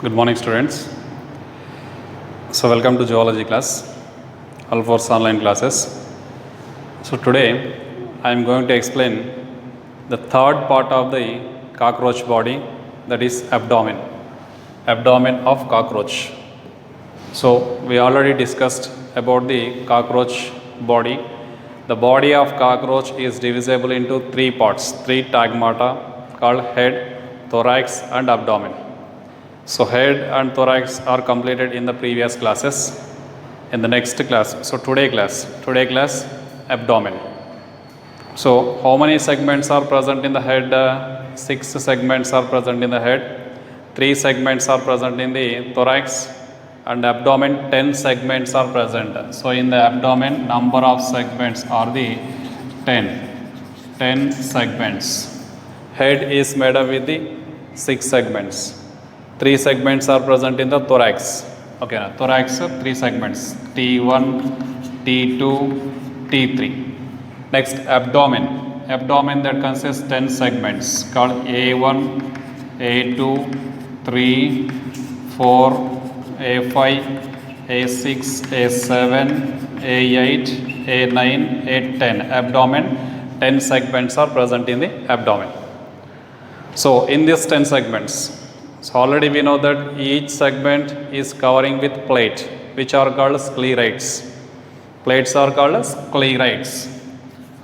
Good morning, students. So, welcome to geology class, Alforce online classes. So, today I am going to explain the third part of the cockroach body, that is abdomen of cockroach. So, we already discussed about the cockroach body. The body of cockroach is divisible into three parts, three tagmata called head, thorax and abdomen. So, head and thorax are completed in the previous classes. In the next class, so today class abdomen. So, how many segments are present in the head? 6 segments are present in the head, 3 segments are present in the thorax, and abdomen 10 segments are present. So, in the abdomen, number of segments are the 10 segments. Head is made up with the 6 segments. 3 segments are present in the thorax. Okay, thorax 3 segments, T1, T2, T3. Next, abdomen that consists 10 segments called A1, A2, 3, 4, A5, A6, A7, A8, A9, A10. Abdomen 10 segments are present in the abdomen. So, in these 10 segments, so already we know that each segment is covering with plate, which are called sclerites. Plates are called sclerites.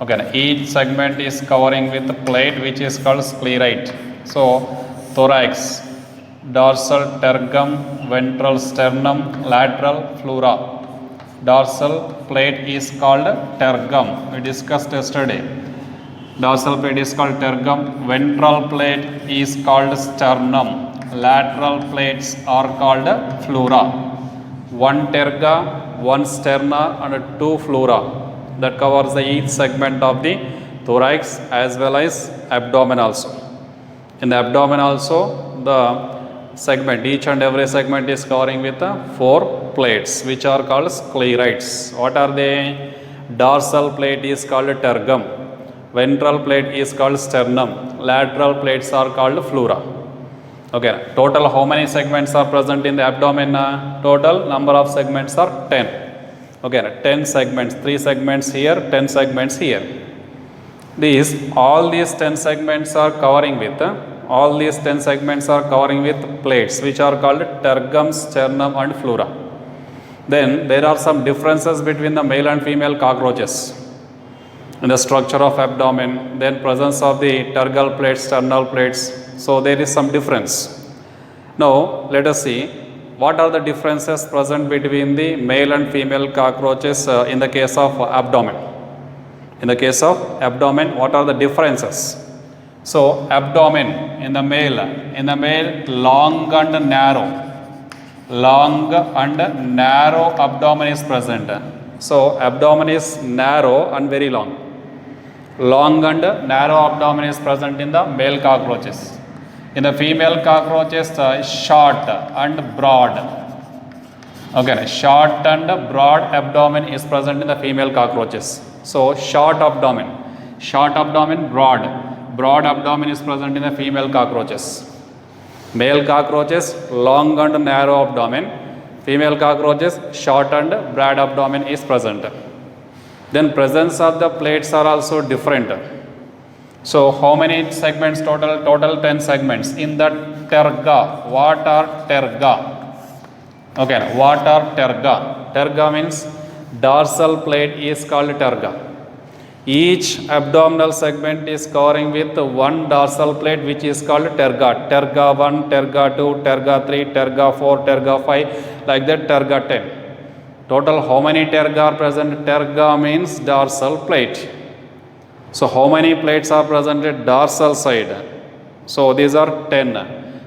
Okay, each segment is covering with a plate which is called sclerite. So, thorax, dorsal tergum, ventral sternum, lateral pleura. Dorsal plate is called tergum. We discussed yesterday. Dorsal plate is called tergum. Ventral plate is called sternum. Lateral plates are called pleura. 1 terga, 1 sterna and 2 pleura. That covers each segment of the thorax as well as abdomen also. In the abdomen also, the segment, each and every segment is covering with 4 plates which are called sclerites. What are they? Dorsal plate is called tergum. Ventral plate is called sternum. Lateral plates are called pleura. Okay, total how many segments are present in the abdomen? Total number of segments are 10. Okay, 10 segments, 3 segments here, 10 segments here. All these 10 segments are covering with plates which are called tergum, sternum and pleura. Then there are some differences between the male and female cockroaches in the structure of abdomen, then presence of the tergal plates, sternal plates. So, there is some difference. Now, let us see what are the differences present between the male and female cockroaches in the case of abdomen. In the case of abdomen, what are the differences? So, abdomen in the male, long and narrow abdomen is present. So, abdomen is narrow and very long. Long and narrow abdomen is present in the male cockroaches. In the female cockroaches, short and broad. Okay, short and broad abdomen is present in the female cockroaches. So, short abdomen, broad abdomen is present in the female cockroaches. Male cockroaches, long and narrow abdomen. Female cockroaches, short and broad abdomen is present. Then presence of the plates are also different. So, how many segments total? Total 10 segments. In the terga, what are terga? Okay, what are terga? Terga means dorsal plate is called terga. Each abdominal segment is covering with 1 dorsal plate which is called terga. Terga 1, terga 2, terga 3, terga 4, terga 5, like that terga 10. Total how many terga are present? Terga means dorsal plate. So, how many plates are present at dorsal side? So, these are 10.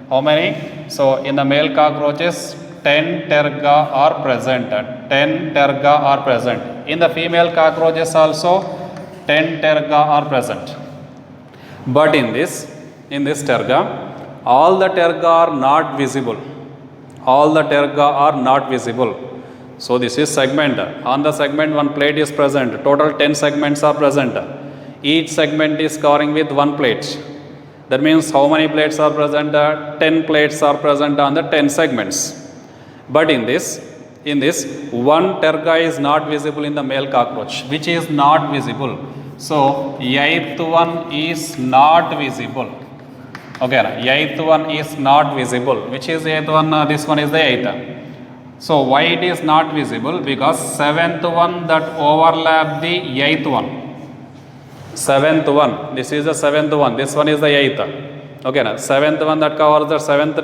How many? So, in the male cockroaches, 10 terga are present. 10 terga are present. In the female cockroaches also, 10 terga are present. But in this terga, all the terga are not visible. So, this is segment. On the segment, 1 plate is present. Total 10 segments are present. Each segment is covering with 1 plate. That means how many plates are present? 10 plates are present on the 10 segments. But in this, one terga is not visible in the male cockroach, which is not visible. So, eighth one is not visible. Okay, eighth one is not visible. Which is eighth one? This one is the eighth. So, why it is not visible? Because seventh one that overlap the eighth one. Seventh one, this is the seventh one, this one is the eighth. Okay, now seventh one that covers the seventh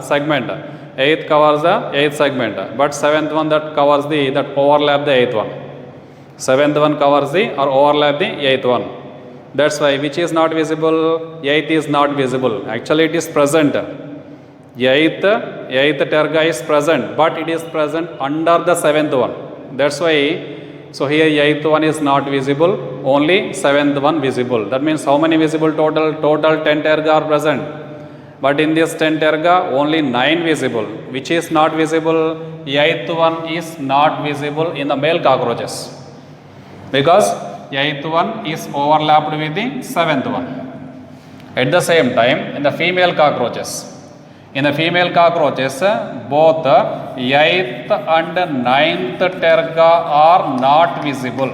segment, eighth covers the eighth segment, but seventh one that covers that overlap the eighth one. Seventh one covers or overlap the eighth one. That's why which is not visible? Eighth is not visible. Actually, it is present. Eighth terga is present, but it is present under the seventh one. That's why. So here eighth one is not visible, only seventh one visible. That means how many visible total? Total 10 terga are present. But in this 10 terga, only 9 visible. Which is not visible? Eighth one is not visible in the male cockroaches. Because eighth one is overlapped with the seventh one. At the same time, in the female cockroaches, both eighth and ninth terga are not visible.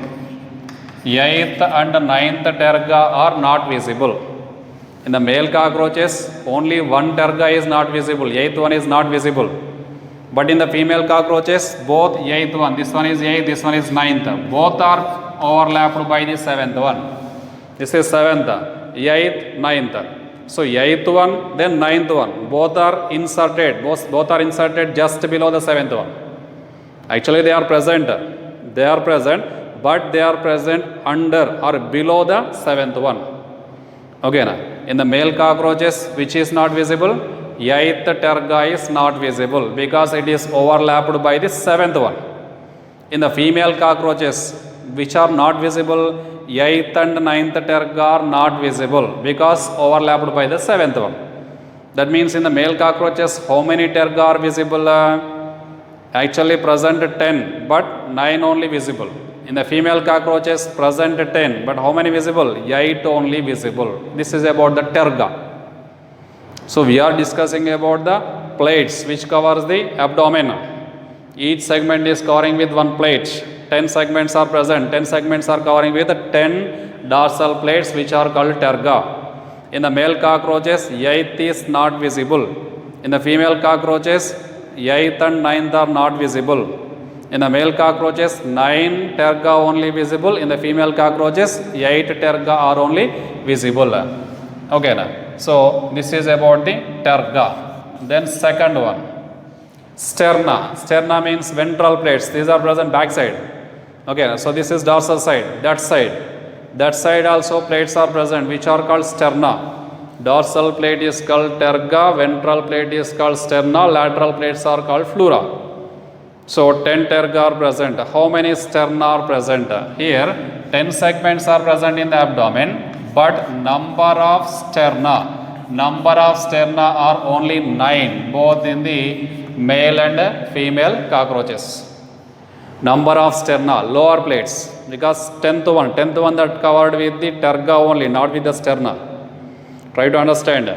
Eighth and ninth terga are not visible. In the male cockroaches, only one terga is not visible. Eighth one is not visible. But in the female cockroaches, both eighth one, this one is eighth, this one is ninth. Both are overlapped by the seventh one. This is seventh, eighth, ninth. So eighth one, then ninth one, both are inserted. Both are inserted just below the seventh one. Actually, they are present, but they are present under or below the seventh one. Okay, now in the male cockroaches, which is not visible? Eighth terga is not visible because it is overlapped by the seventh one. In the female cockroaches, which are not visible, eighth and ninth terga are not visible because overlapped by the seventh one. That means in the male cockroaches, how many terga are visible? Actually present 10, but 9 only visible. In the female cockroaches, present 10, but how many visible? 8 only visible. This is about the terga. So we are discussing about the plates which covers the abdomen. Each segment is covering with one plate. 10 segments are present. 10 segments are covering with 10 dorsal plates which are called terga. In the male cockroaches, 8th is not visible. In the female cockroaches, 8th and 9th are not visible. In the male cockroaches, 9 terga only visible. In the female cockroaches, 8 terga are only visible. Okay, now. So this is about the terga. Then second one, sterna. Sterna means ventral plates. These are present backside. Okay, so this is dorsal side, that side also plates are present which are called sterna. Dorsal plate is called terga, ventral plate is called sterna, lateral plates are called pleura. So 10 terga are present. How many sterna are present? Here 10 segments are present in the abdomen, but number of sterna are only 9, both in the male and female cockroaches. Number of sterna, lower plates, because 10th one that covered with the terga only, not with the sterna. Try to understand.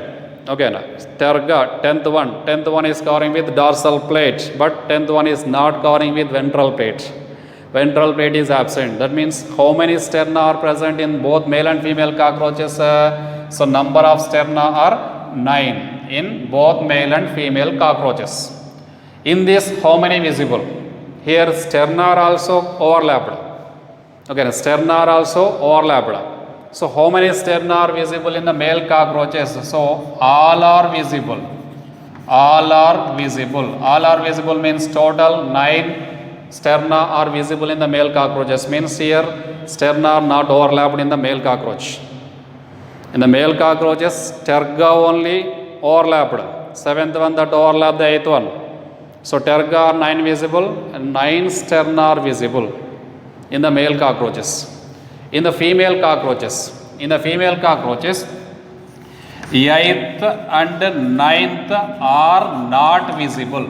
Okay, now terga, 10th one is covering with dorsal plate, but 10th one is not covering with ventral plate. Ventral plate is absent. That means how many sterna are present in both male and female cockroaches? So number of sterna are 9 in both male and female cockroaches. In this, how many visible? Here sterna are also overlapped. Okay, sterna are also overlapped. So how many sterna are visible in the male cockroaches? So all are visible. All are visible means total 9 sterna are visible in the male cockroaches. Means here sterna are not overlapped in the male cockroach. In the male cockroaches, terga only overlapped. 7th one that overlapped the 8th one. So terga are 9 visible and 9 sterna are visible in the male cockroaches. In the female cockroaches, 8th and 9th are not visible.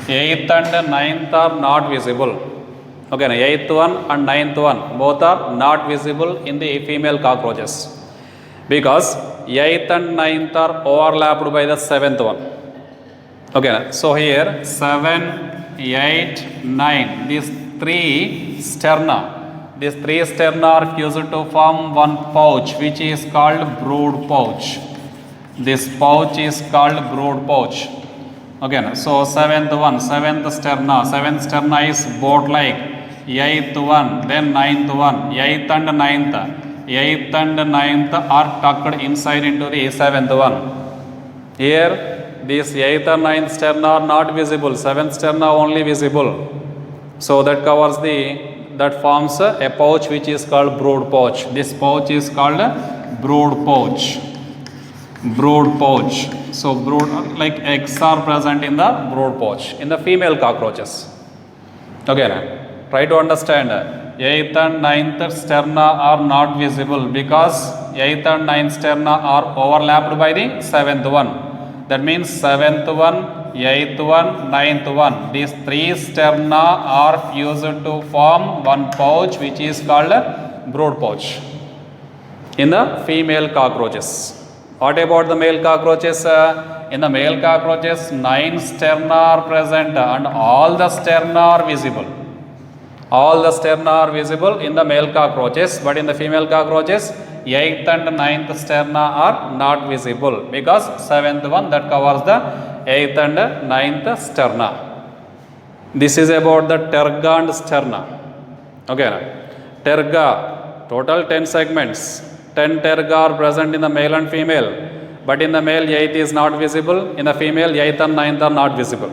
8th and 9th are not visible. Okay, 8th one and 9th one both are not visible in the female cockroaches. because 8th and 9th are overlapped by the 7th one. Okay, so here 7, 8, 9, these three sterna are fused to form one pouch which is called brood pouch. This pouch is called brood pouch. Okay, so seventh sterna is boat like, 8th one, then 9th one, 8th and 9th are tucked inside into the 7th one. Here these 8th and 9th sterna are not visible, 7th sterna only visible. So that covers that forms a pouch which is called brood pouch. This pouch is called brood pouch. Brood pouch. So brood, like eggs are present in the brood pouch in the female cockroaches. Okay, try to understand. 8th and 9th sterna are not visible because 8th and 9th sterna are overlapped by the 7th one. That means 7th one, 8th one, 9th one. These three sterna are fused to form one pouch which is called brood pouch in the female cockroaches. What about the male cockroaches? In the male cockroaches, 9 sterna are present and all the sterna are visible. All the sterna are visible in the male cockroaches, but in the female cockroaches, 8th and 9th sterna are not visible because 7th one that covers the 8th and 9th sterna. This is about the terga and sterna. Okay, terga, total 10 segments. 10 terga are present in the male and female, but in the male 8th is not visible, in the female 8th and 9th are not visible.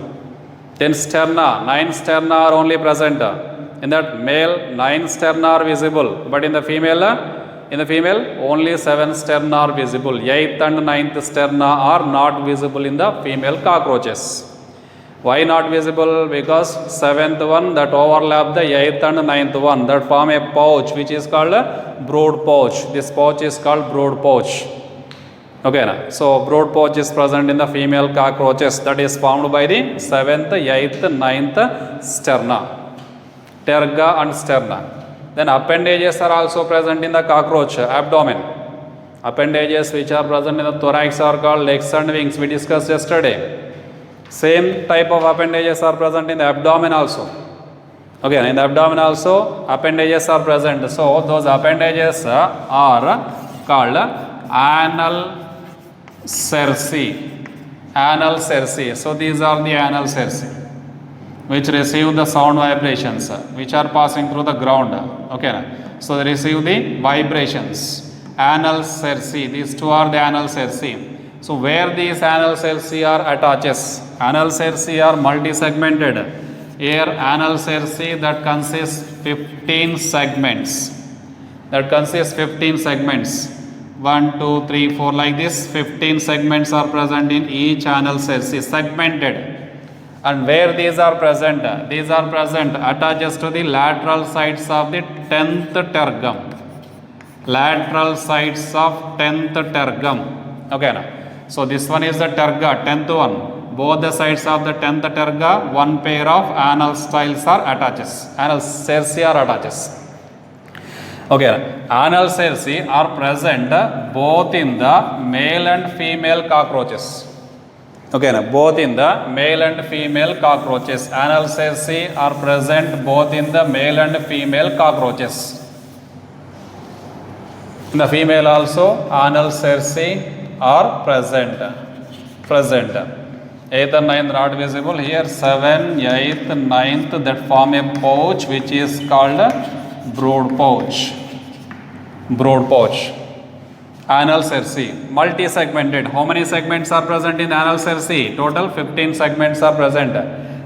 Then sterna, 9 sterna are only present. In that male 9 sterna are visible, but in the female only 7 sterna are visible. 8th and 9th sterna are not visible in the female cockroaches. Why not visible? Because 7th one that overlap the 8th and 9th one that form a pouch which is called a brood pouch. This pouch is called brood pouch. Okay, so brood pouch is present in the female cockroaches, that is formed by the 7th, 8th, 9th sterna. Terga and sterna. Then appendages are also present in the cockroach abdomen. Appendages which are present in the thorax are called legs and wings. We discussed yesterday. Same type of appendages are present in the abdomen also. Okay, in the abdomen also appendages are present. So those appendages are called anal cerci. Anal cerci. So these are the anal cerci which receive the sound vibrations which are passing through the ground. Okay, so they receive the vibrations. Anal cerci, these two are the anal cerci. So where these anal cerci are attaches? Anal cerci are multi-segmented. Here anal cerci that consists 15 segments. That consists 15 segments. 1, 2, 3, 4 like this. 15 segments are present in each anal cerci, segmented. And where these are present? These are present attaches to the lateral sides of the 10th tergum. Lateral sides of 10th tergum. Okay, now. So this one is the terga, 10th one. Both the sides of the 10th terga, one pair of anal styles are attaches. Anal cerci are attaches. Okay, anal cerci are present both in the male and female cockroaches. Okay, both in the male and female cockroaches. Anal cerci are present both in the male and female cockroaches. In the female also, anal cerci are present. 8th and 9th not visible. Here 7, 8th, 9th that form a pouch which is called brood pouch. Brood pouch. Anal cerci, multi-segmented. How many segments are present in anal cerci? Total 15 segments are present.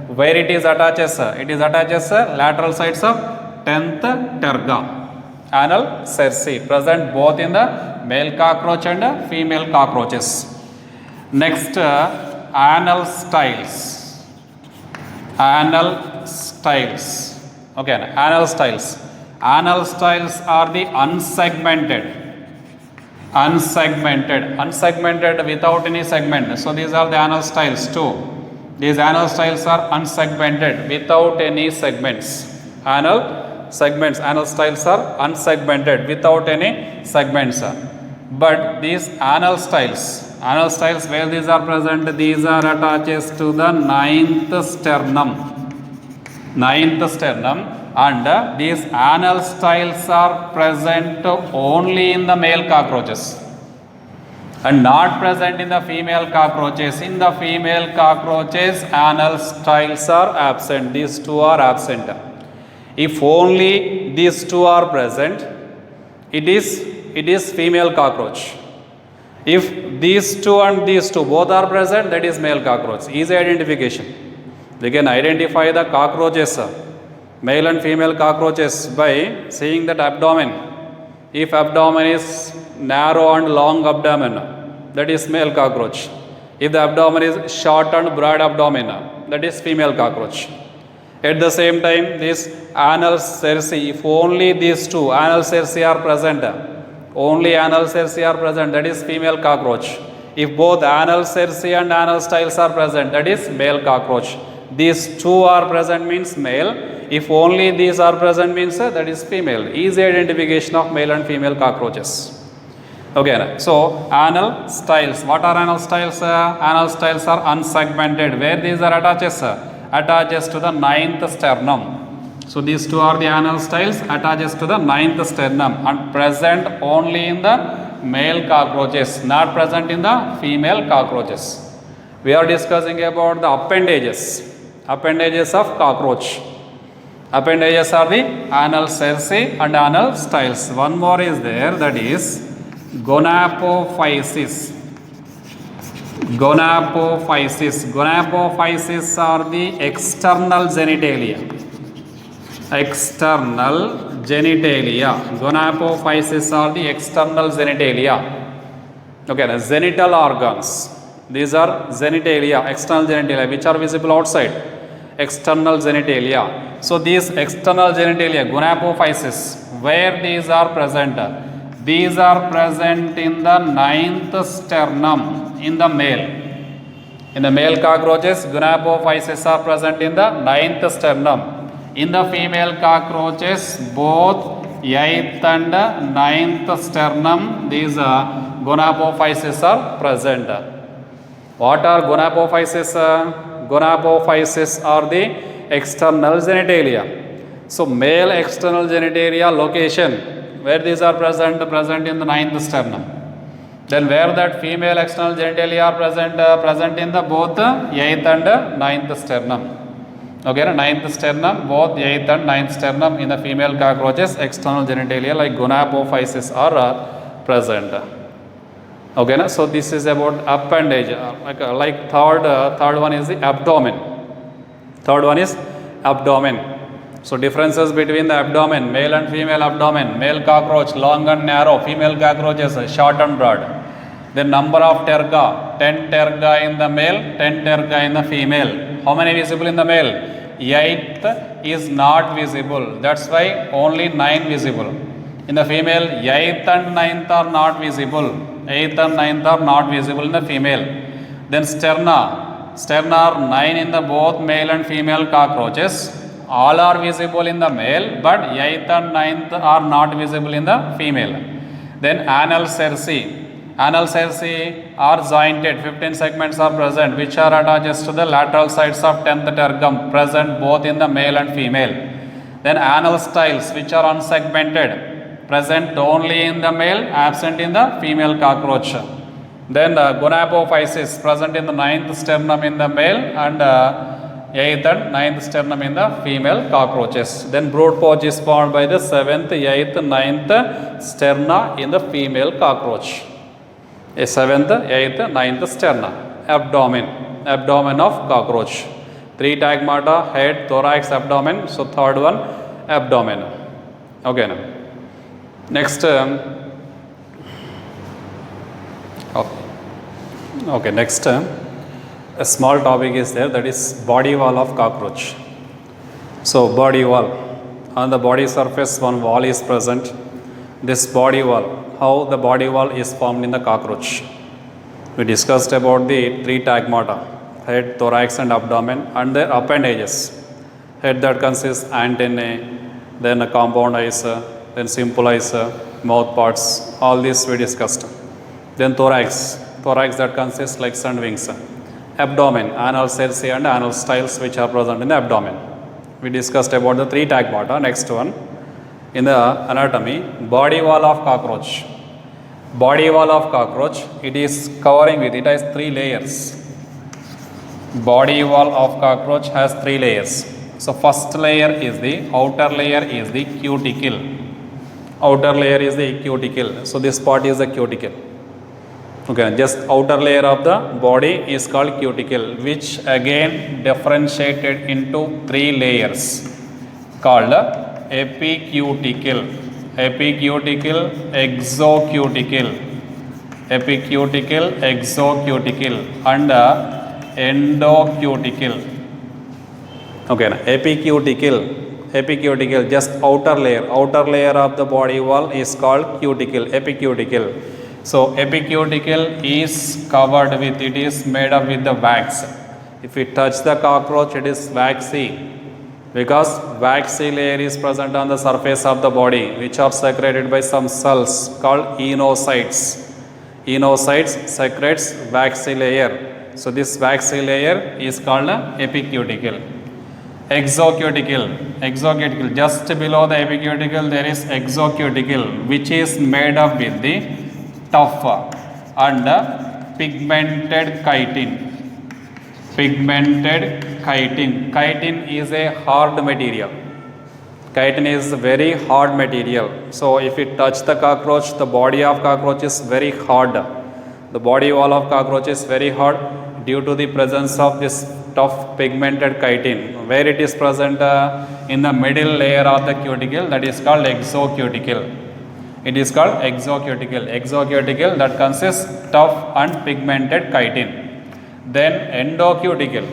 Where it is attaches? It is attaches lateral sides of 10th terga. Anal cerci present both in the male cockroach and female cockroaches. Next, anal styles. Anal styles. Okay, anal styles. Anal styles are the unsegmented without any segment. So these are the anal styles too. These anal styles are unsegmented without any segments. Anal styles are unsegmented without any segments. But these anal styles where these are present, these are attaches to the ninth sternum, and these anal styles are present only in the male cockroaches and not present in the female cockroaches. In the female cockroaches, anal styles are absent. These two are absent. If only these two are present, it is female cockroach. If these two and these two both are present, that is male cockroach. Easy identification. We can identify the cockroaches, male and female cockroaches, by seeing that abdomen. If abdomen is narrow and long abdomen, that is male cockroach. If the abdomen is short and broad abdomen, that is female cockroach. At the same time, this anal cerci, if only these two anal cerci are present, that is female cockroach. If both anal cerci and anal styles are present, that is male cockroach. These two are present means male. If only these are present means that is female. Easy identification of male and female cockroaches. Okay, so anal styles. What are anal styles? Anal styles are unsegmented. Where these are attaches? Attaches to the ninth sternum. So these two are the anal styles, attaches to the ninth sternum and present only in the male cockroaches, not present in the female cockroaches. We are discussing about the appendages of cockroach. Appendages are the anal cerci and anal styles. One more is there, that is gonapophysis. Gonapophysis are the external genitalia. Gonapophysis are the external genitalia. Okay, the genital organs. These are genitalia, external genitalia, which are visible outside. External genitalia. So these external genitalia, gonapophysis, where these are present? These are present in the ninth sternum in the male. In the male cockroaches, gonapophysis are present in the ninth sternum. In the female cockroaches, both eighth and ninth sternum, these gonapophysis are present. What are gonapophysis? Gonapophysis are the external genitalia. So male external genitalia location, where these are present in the ninth sternum. Then where that female external genitalia are present in the both eighth and ninth sternum. Okay, ninth sternum, both eighth and ninth sternum in the female cockroaches, external genitalia like gonapophysis are present. Okay, so this is about appendage. Like third one is the abdomen. Third one is abdomen. So differences between the abdomen, male and female abdomen. Male cockroach long and narrow, female cockroaches short and broad. The number of terga, 10 terga in the male, 10 terga in the female. How many visible in the male? 8th is not visible. That's why only 9 visible. In the female, 8th and 9th are not visible. 8th and 9th are not visible in the female. Then sterna are 9 in the both male and female cockroaches. All are visible in the male, but 8th and 9th are not visible in the female. Then anal cerci. Anal cerci are jointed, 15 segments are present, which are attached to the lateral sides of 10th tergum, present both in the male and female. Then anal styles, which are unsegmented, present only in the male, absent in the female cockroach. Then gonapophysis, present in the 9th sternum in the male and 8th and 9th sternum in the female cockroaches. Then brood pouch is formed by the 7th, 8th, 9th sterna in the female cockroach. A 7th, 8th, 9th sterna. Abdomen of cockroach. 3 tagmata, head, thorax, abdomen. So third one, abdomen. Okay. Now. Next. Next. A small topic is there, that is body wall of cockroach. So body wall. On the body surface, one wall is present. This body wall. How the body wall is formed in the cockroach. We discussed about the 3 tagmata, head, thorax and abdomen, and their appendages. Head that consists antennae, then a compound eyes, then simple eyes, mouth parts, all this we discussed. Then thorax, thorax that consists legs and wings. Abdomen, anal cerci and anal styles which are present in the abdomen. We discussed about the three tagmata. Next one, in the anatomy, body wall of cockroach. Body wall of cockroach, it is covering with, it has three layers. Body wall of cockroach has three layers. So first layer is the outer layer is the cuticle. Outer layer is the cuticle. So this part is the cuticle. Okay, just outer layer of the body is called cuticle, which again differentiated into three layers called epicuticle, epicuticle, exocuticle, epicuticle, exocuticle and endocuticle. Okay, epicuticle, just outer layer of the body wall is called cuticle, epicuticle. So epicuticle is covered with, it is made up with the wax. If we touch the cockroach, it is waxy, because waxy layer is present on the surface of the body, which are secreted by some cells called inocytes. Inocytes secretes waxy layer. So this waxy layer is called epicuticle. Exocuticle, just below the epicuticle there is exocuticle, which is made up with the tough and pigmented chitin. Pigmented chitin. Chitin is a hard material. Chitin is very hard material. So if you touch the cockroach, the body of cockroach is very hard. The body wall of cockroach is very hard due to the presence of this tough pigmented chitin. Where it is present in the middle layer of the cuticle, that is called exocuticle. It is called exocuticle. Exocuticle that consists tough and pigmented chitin. Then endocuticle.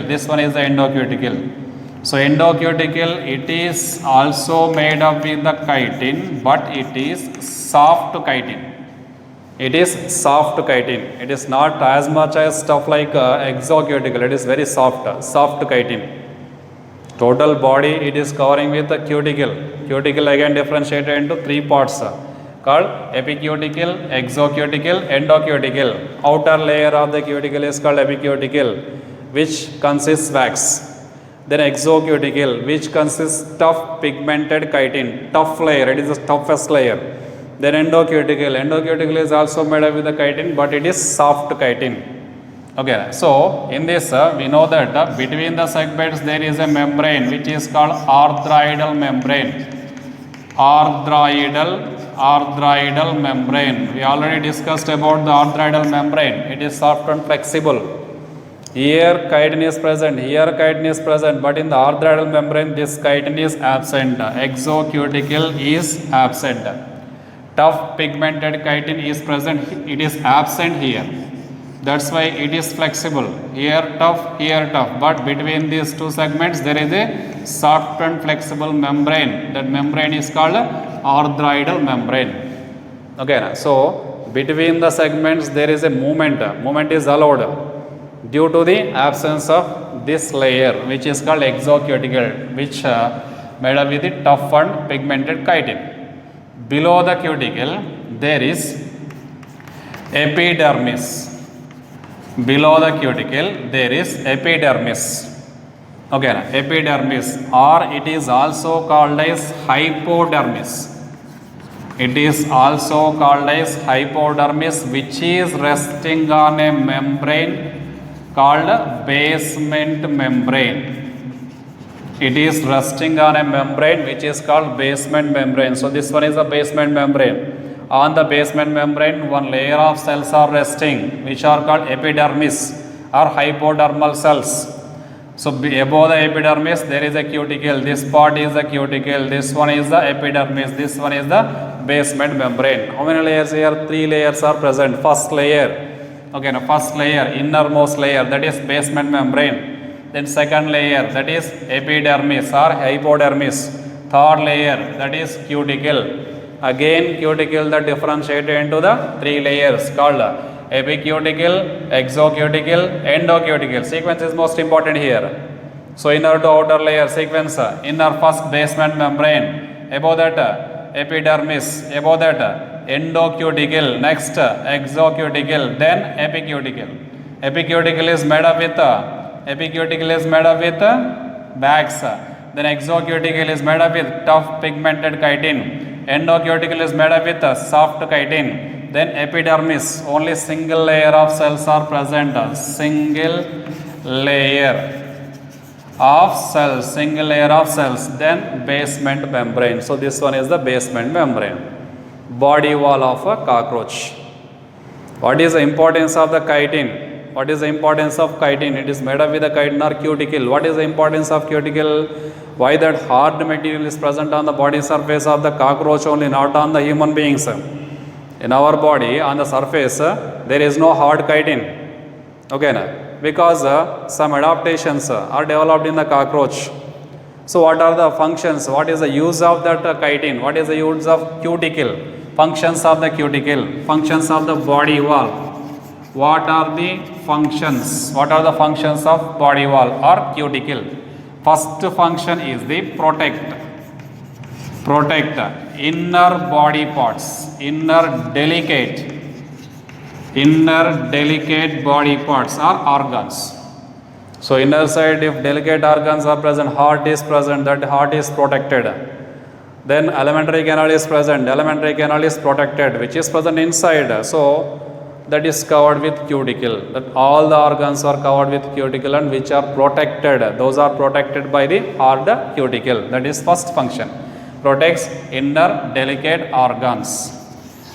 This one is the endocuticle. So endocuticle, it is also made up with the chitin, but it is soft chitin. It is soft chitin. It is not as much as stuff like exocuticle. It is very soft chitin. Total body it is covering with the cuticle. Cuticle again differentiated into three parts called epicuticle, exocuticle, endocuticle. Outer layer of the cuticle is called epicuticle, which consists wax. Then exocuticle, which consists tough pigmented chitin, tough layer, it is the toughest layer. Then endocuticle is also made up with the chitin, but it is soft chitin. Okay, so in this we know that between the segments there is a membrane which is called arthroidal membrane. Arthroidal membrane. We already discussed about the arthroidal membrane. It is soft and flexible. Here chitin is present, but in the arthroidal membrane this chitin is absent. Exocuticle is absent. Tough pigmented chitin is present, it is absent here. That's why it is flexible. Here tough, but between these two segments there is a soft and flexible membrane. That membrane is called arthroidal membrane. Okay, so between the segments there is a movement. Movement is allowed due to the absence of this layer, which is called exocuticle, which made up with the tough and pigmented chitin. Below the cuticle there is epidermis. Below the cuticle there is epidermis. Okay, epidermis, or it is also called as hypodermis. It is also called as hypodermis, which is resting on a membrane called basement membrane. It is resting on a membrane which is called basement membrane. So this one is a basement membrane. On the basement membrane, one layer of cells are resting, which are called epidermis or hypodermal cells. So above the epidermis there is a cuticle. This part is the cuticle. This one is the epidermis. This one is the basement membrane. How many layers here? 3 layers are present. First layer. Okay, now first layer, innermost layer, that is basement membrane. Then second layer, that is epidermis or hypodermis. Third layer, that is cuticle. Again cuticle that differentiated into the 3 layers called epicuticle, exocuticle, endocuticle. Sequence is most important here. So inner to outer layer sequence, inner first basement membrane, above that epidermis, above that endocuticle, next exocuticle, then epicuticle. Epicuticle is made up with bags. Then exocuticle is made up with tough pigmented chitin. Endocuticle is made up with soft chitin. Then epidermis, only single layer of cells are present. Single layer of cells. Then basement membrane. So this one is the basement membrane. Body wall of a cockroach. What is the importance of the chitin? What is the importance of chitin? It is made up with a chitin or cuticle. What is the importance of cuticle? Why that hard material is present on the body surface of the cockroach only, not on the human beings? In our body, on the surface, there is no hard chitin. Okay, na? Because some adaptations are developed in the cockroach. So what are the functions? What is the use of that chitin? What is the use of cuticle? Functions of the cuticle, functions of the body wall. What are the functions? What are the functions of body wall or cuticle? First function is the protect inner body parts, inner delicate body parts or organs. So inner side, if delicate organs are present, heart is present, that heart is protected. Then alimentary canal is present, alimentary canal is protected, which is present inside. So that is covered with cuticle. That all the organs are covered with cuticle and which are protected. Those are protected by the hard cuticle. That is first function. Protects inner delicate organs.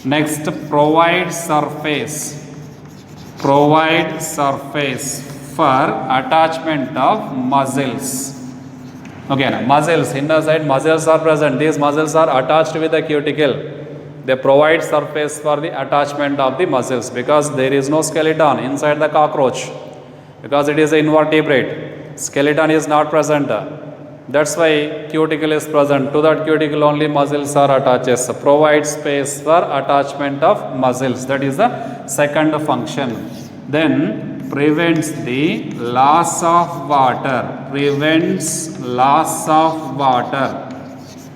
Next, provide surface for attachment of muscles. Okay, muscles, inner side muscles are present. These muscles are attached with the cuticle. They provide surface for the attachment of the muscles because there is no skeleton inside the cockroach, because it is an invertebrate. Skeleton is not present. That's why cuticle is present. To that cuticle only muscles are attached. Provide space for attachment of muscles. That is the second function. Then prevents the loss of water.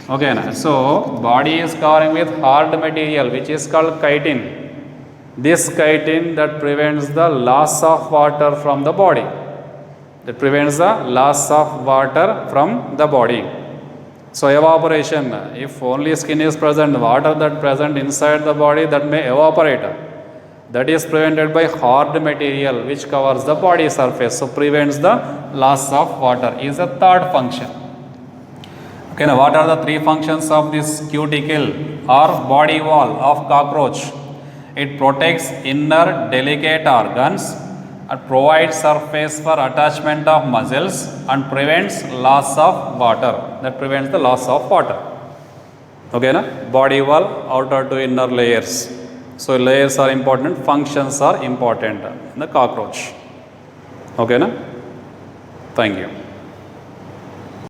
Okay, so body is covering with hard material which is called chitin. This chitin that prevents the loss of water from the body. So evaporation, if only skin is present, water that present inside the body that may evaporate. That is prevented by hard material which covers the body surface. So prevents the loss of water is the third function. Okay, now what are the three functions of this cuticle or body wall of cockroach? It protects inner delicate organs and provides surface for attachment of muscles and prevents loss of water. That prevents the loss of water. Okay, na? Body wall, outer to inner layers. So layers are important, functions are important in the cockroach. Okay, na? Thank you.